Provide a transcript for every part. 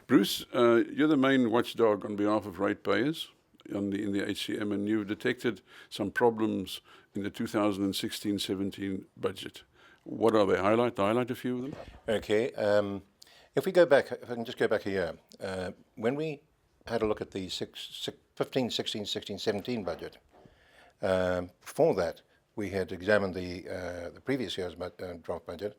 Bruce, you're the main watchdog on behalf of ratepayers in the HCM, and you've detected some problems in the 2016-17 budget. What are they? Highlight a few of them. Okay. If we go back, if I can just go back a year, when we had a look at the 15, 16, 16, 17 budget, before that we had examined the previous year's draft budget,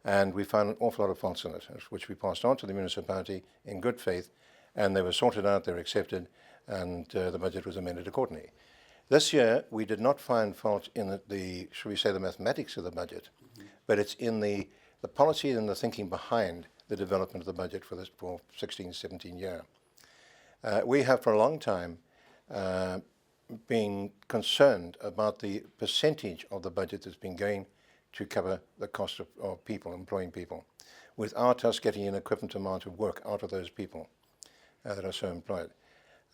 and we found an awful lot of faults in it, which we passed on to the municipality in good faith, and they were sorted out, they were accepted, and the budget was amended accordingly. This year, we did not find fault in the shall we say, the mathematics of the budget, but it's in the policy and the thinking behind the development of the budget for 16-17 year. We have for a long time been concerned about the percentage of the budget that's been going to cover the cost of people, employing people, without us getting an equivalent amount of work out of those people that are so employed.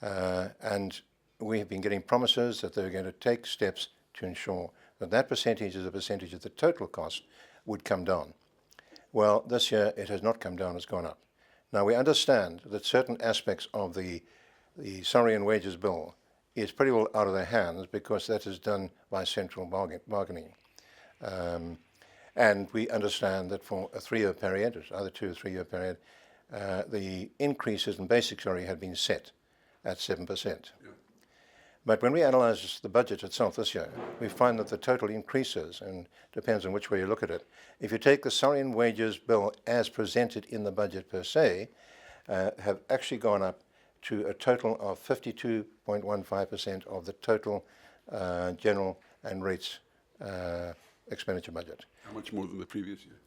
And we have been getting promises that they're going to take steps to ensure that that percentage as a percentage of the total cost would come down. Well, this year it has not come down, it's gone up. Now we understand that certain aspects of the salary and wages bill is pretty well out of their hands because that is done by central bargaining. And we understand that for a 3-year period, it's either 2 or 3 year period, the increases in basic salary had been set at 7%. Yeah. But when we analyse the budget itself this year, we find that the total increases, and depends on which way you look at it, if you take the salary and wages bill as presented in the budget per se, have actually gone up to a total of 52.15% of the total general and rates expenditure budget. How much more than the previous year?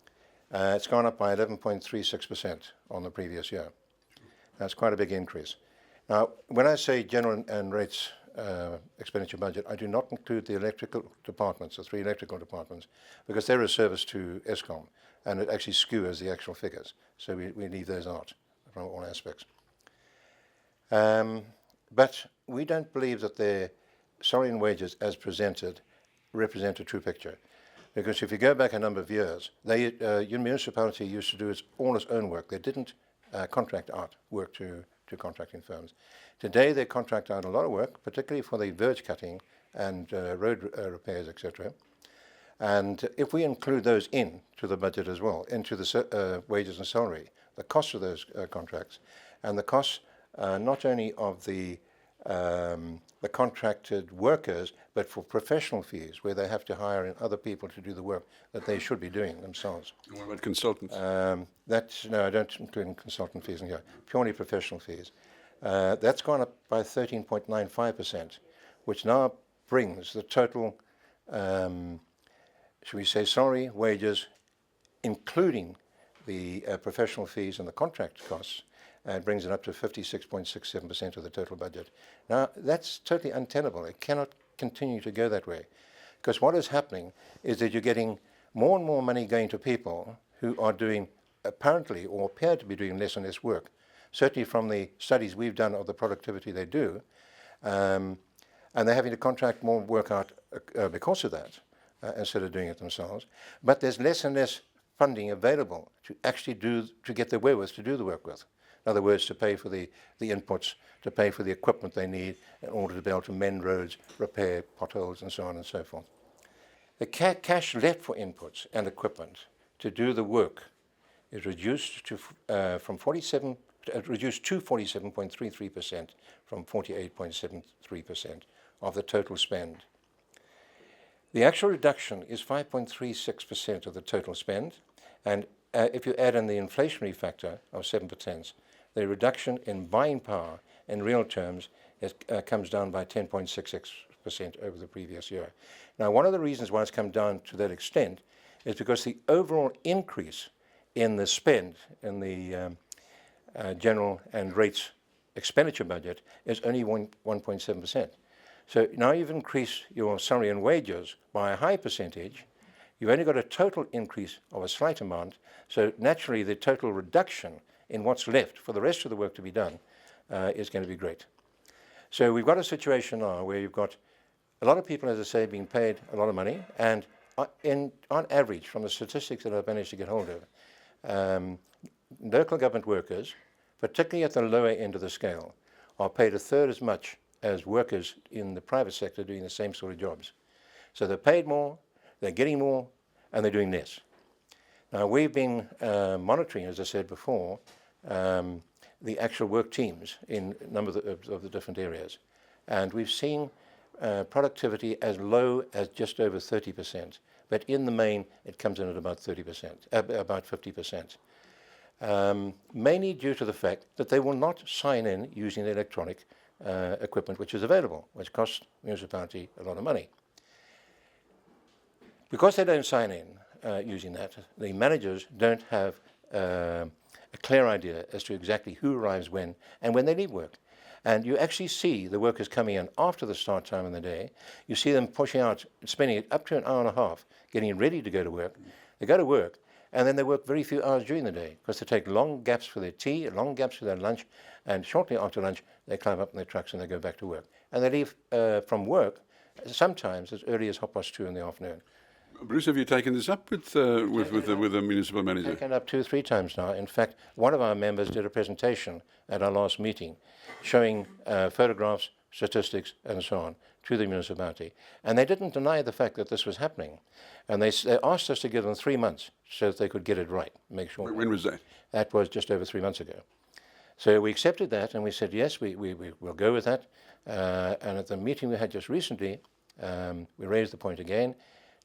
It's gone up by 11.36% on the previous year. That's quite a big increase. Now, when I say general and rates expenditure budget, I do not include the electrical departments, the 3 electrical departments, because they're a service to ESCOM, and it actually skewers the actual figures. So we leave those out from all aspects. But we don't believe that the salary and wages as presented represent a true picture. Because if you go back a number of years, your municipality used to do all its own work. They didn't contract out work to contracting firms. Today they contract out a lot of work, particularly for the verge cutting and road repairs, etc. And if we include those into the budget as well, into the wages and salary, the cost of those contracts, and the costs not only of the contracted workers, but for professional fees, where they have to hire in other people to do the work that they should be doing themselves. And what about consultants? No, I don't include consultant fees in here, purely professional fees. That's gone up by 13.95%, which now brings the total, should we say, salary, wages, including the professional fees and the contract costs, brings it up to 56.67% of the total budget. Now, that's totally untenable. It cannot continue to go that way, because what is happening is that you're getting more and more money going to people who are doing, apparently, or appear to be doing less and less work. Certainly from the studies we've done of the productivity they do, and they're having to contract more work out because of that, instead of doing it themselves. But there's less and less funding available to actually to get the wherewith to do the work with. In other words, to pay for the inputs, to pay for the equipment they need in order to be able to mend roads, repair potholes, and so on and so forth. The cash left for inputs and equipment to do the work is reduced to reduced to 47.33% from 48.73% of the total spend. The actual reduction is 5.36% of the total spend, and if you add in the inflationary factor of 7%, the reduction in buying power in real terms comes down by 10.66% over the previous year. Now, one of the reasons why it's come down to that extent is because the overall increase in the spend in the general and rates expenditure budget is only 1.7%. So now you've increased your salary and wages by a high percentage. You've only got a total increase of a slight amount. So naturally, the total reduction in what's left for the rest of the work to be done is going to be great. So we've got a situation now where you've got a lot of people, as I say, being paid a lot of money, and on average, from the statistics that I've managed to get hold of, local government workers particularly at the lower end of the scale, are paid a third as much as workers in the private sector doing the same sort of jobs. So they're paid more, they're getting more, and they're doing less. Now, we've been monitoring, as I said before, the actual work teams in a number of the different areas. And we've seen productivity as low as just over 30%. But in the main, it comes in at about 30%, about 50%. Mainly due to the fact that they will not sign in using the electronic equipment which is available, which costs the municipality a lot of money. Because they don't sign in using that, the managers don't have a clear idea as to exactly who arrives when and when they leave work. And you actually see the workers coming in after the start time in the day. You see them pushing out, spending up to an hour and a half, getting ready to go to work. They go to work, and then they work very few hours during the day because they take long gaps for their tea, long gaps for their lunch, and shortly after lunch, they climb up in their trucks and they go back to work. And they leave from work sometimes as early as 2:30 in the afternoon. Bruce, have you taken this up with the municipal manager? Taken up 2 or 3 times now. In fact, one of our members did a presentation at our last meeting showing photographs, statistics, and so on to the municipality. And they didn't deny the fact that this was happening. And they asked us to give them 3 months so that they could get it right, make sure. When was that? That was just over 3 months ago. So we accepted that and we said, yes, we will go with that. And at the meeting we had just recently, we raised the point again.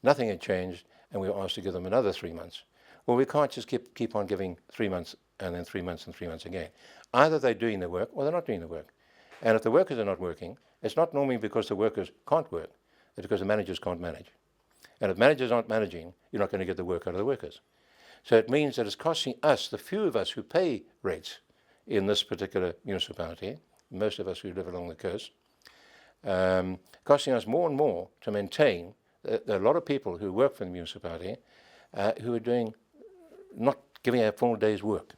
Nothing had changed, and we were asked to give them another 3 months. Well, we can't just keep on giving 3 months and then 3 months and 3 months again. Either they're doing the work or they're not doing the work. And if the workers are not working, it's not normally because the workers can't work, it's because the managers can't manage. And if managers aren't managing, you're not going to get the work out of the workers. So it means that it's costing us, the few of us who pay rates in this particular municipality, most of us who live along the coast, costing us more and more to maintain. There are a lot of people who work for the municipality who are not giving a full day's work.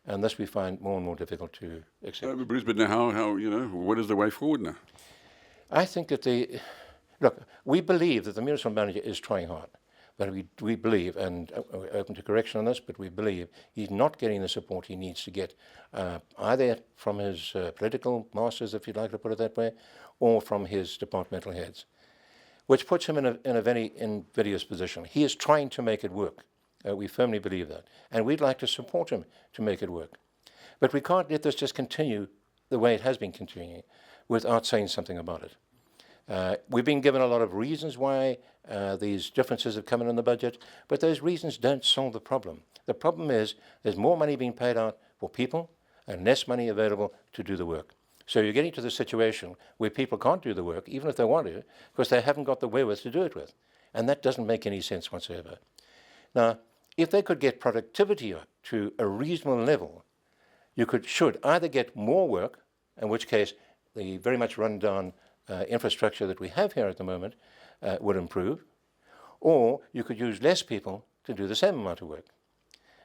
And this we find more and more difficult to accept. Bruce, but now what is the way forward now? I think that we believe that the municipal manager is trying hard. But we believe, and we're open to correction on this, but we believe he's not getting the support he needs to get, either from his political masters, if you'd like to put it that way, or from his departmental heads, which puts him in a very invidious position. He is trying to make it work. We firmly believe that. And we'd like to support him to make it work. But we can't let this just continue the way it has been continuing without saying something about it. We've been given a lot of reasons why these differences have come in the budget, but those reasons don't solve the problem. The problem is there's more money being paid out for people and less money available to do the work. So you're getting to the situation where people can't do the work, even if they want to, because they haven't got the wherewith to do it with. And that doesn't make any sense whatsoever. Now, if they could get productivity up to a reasonable level, you should either get more work, in which case the very much run-down infrastructure that we have here at the moment would improve, or you could use less people to do the same amount of work,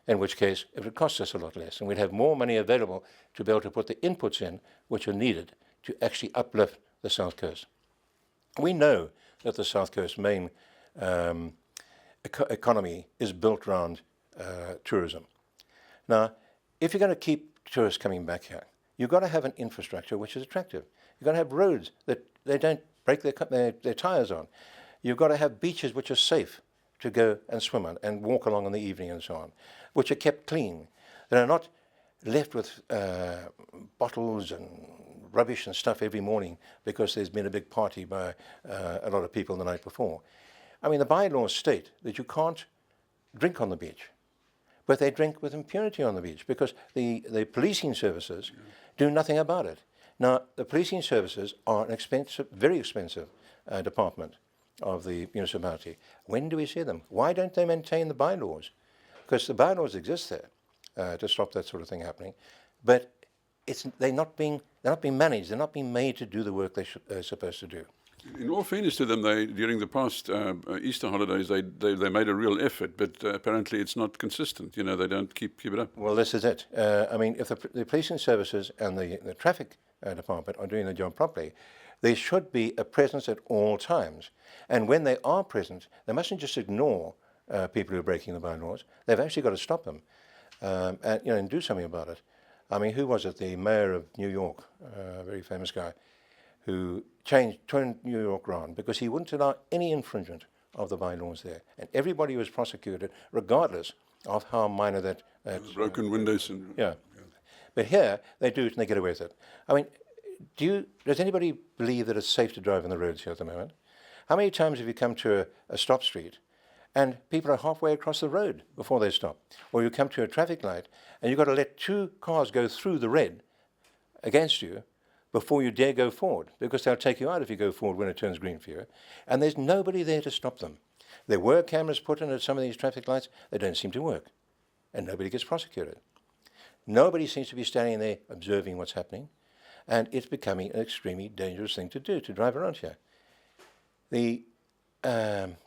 in which case it would cost us a lot less, and we'd have more money available to be able to put the inputs in which are needed to actually uplift the South Coast. We know that the South Coast main economy is built around tourism. Now, if you're going to keep tourists coming back here, you've got to have an infrastructure which is attractive. You've got to have roads that they don't break their tires on. You've got to have beaches which are safe to go and swim on and walk along in the evening and so on, which are kept clean. That are not left with bottles and rubbish and stuff every morning because there's been a big party by a lot of people the night before. I mean, the bylaws state that you can't drink on the beach, but they drink with impunity on the beach because the policing services do nothing about it. Now, the policing services are an expensive, very expensive department of the municipality. When do we see them? Why don't they maintain the bylaws? Because the bylaws exist there to stop that sort of thing happening, but they're not being managed. They're not being made to do the work they're supposed to do. In all fairness to them, during the past Easter holidays, they made a real effort, but apparently it's not consistent. You know, they don't keep it up. Well, this is it. I mean, if the policing services and the traffic department are doing the job properly, there should be a presence at all times. And when they are present, they mustn't just ignore people who are breaking the bylaws. They've actually got to stop them and do something about it. I mean, who was it? The mayor of New York, a very famous guy, who turned New York round because he wouldn't allow any infringement of the bylaws there. And everybody was prosecuted regardless of how minor that... broken window syndrome. Yeah. But here, they do it and they get away with it. I mean, does anybody believe that it's safe to drive on the roads here at the moment? How many times have you come to a stop street and people are halfway across the road before they stop? Or you come to a traffic light and you've got to let two cars go through the red against you before you dare go forward, because they'll take you out if you go forward when it turns green for you. And there's nobody there to stop them. There were cameras put in at some of these traffic lights. They don't seem to work. And nobody gets prosecuted. Nobody seems to be standing there observing what's happening. And it's becoming an extremely dangerous thing to do, to drive around here. The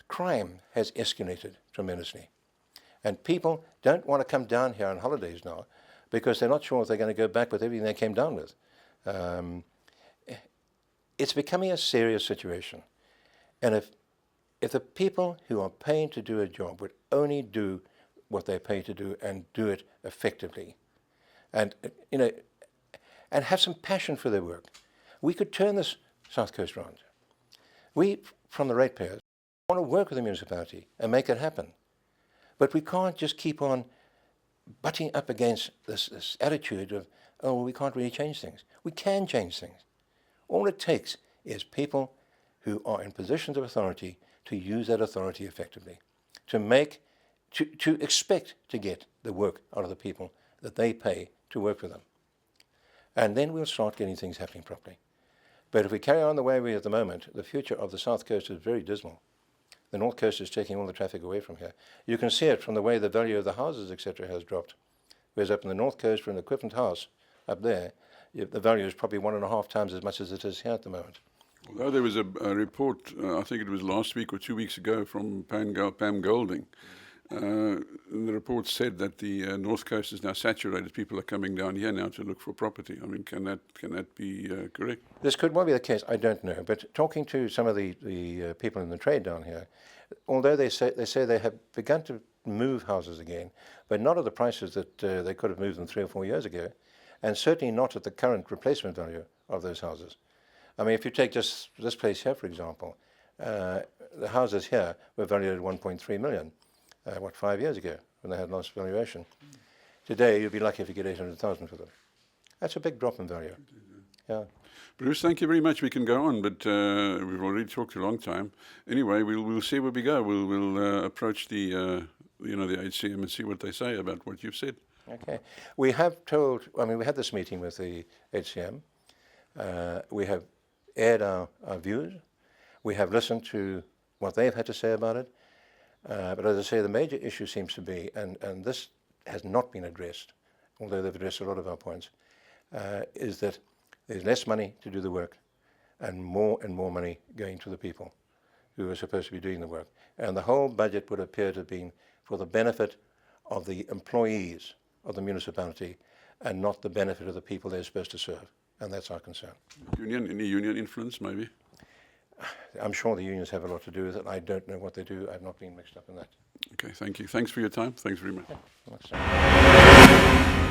crime has escalated tremendously. And people don't want to come down here on holidays now because they're not sure if they're going to go back with everything they came down with. It's becoming a serious situation. And if the people who are paid to do a job would only do what they're paid to do and do it effectively, and and have some passion for their work, we could turn this South Coast round. We, from the ratepayers, want to work with the municipality and make it happen. But we can't just keep on butting up against this attitude of, oh, well, we can't really change things. We can change things. All it takes is people who are in positions of authority to use that authority effectively, to expect to get the work out of the people that they pay to work for them. And then we'll start getting things happening properly. But if we carry on the way we are at the moment, the future of the South Coast is very dismal. The North Coast is taking all the traffic away from here. You can see it from the way the value of the houses, etc., has dropped. Whereas up in the North Coast, for an equivalent house up there, the value is probably 1.5 times as much as it is here at the moment. Although there was a report, I think it was last week or 2 weeks ago, from Pam Golding. The report said that the North Coast is now saturated. People are coming down here now to look for property. I mean, can that be correct? This could well be the case. I don't know. But talking to some of the people in the trade down here, although they say they have begun to move houses again, but not at the prices that they could have moved them 3 or 4 years ago, and certainly not at the current replacement value of those houses. I mean, if you take just this place here, for example, the houses here were valued at 1.3 million. 5 years ago, when they had last valuation. Today, you'd be lucky if you get 800,000 for them. That's a big drop in value. Yeah. Bruce, thank you very much. We can go on, but we've already talked a long time. Anyway, we'll see where we go. We'll approach the the HCM and see what they say about what you've said. Okay. We have told. I mean, we had this meeting with the HCM. We have aired our views. We have listened to what they've had to say about it. But as I say, the major issue seems to be, and this has not been addressed, although they've addressed a lot of our points, is that there's less money to do the work and more money going to the people who are supposed to be doing the work. And the whole budget would appear to have been for the benefit of the employees of the municipality and not the benefit of the people they're supposed to serve. And that's our concern. Any union influence, maybe? I'm sure the unions have a lot to do with it. I don't know what they do. I've not been mixed up in that. Okay, thank you. Thanks for your time. Thanks very much. Yeah,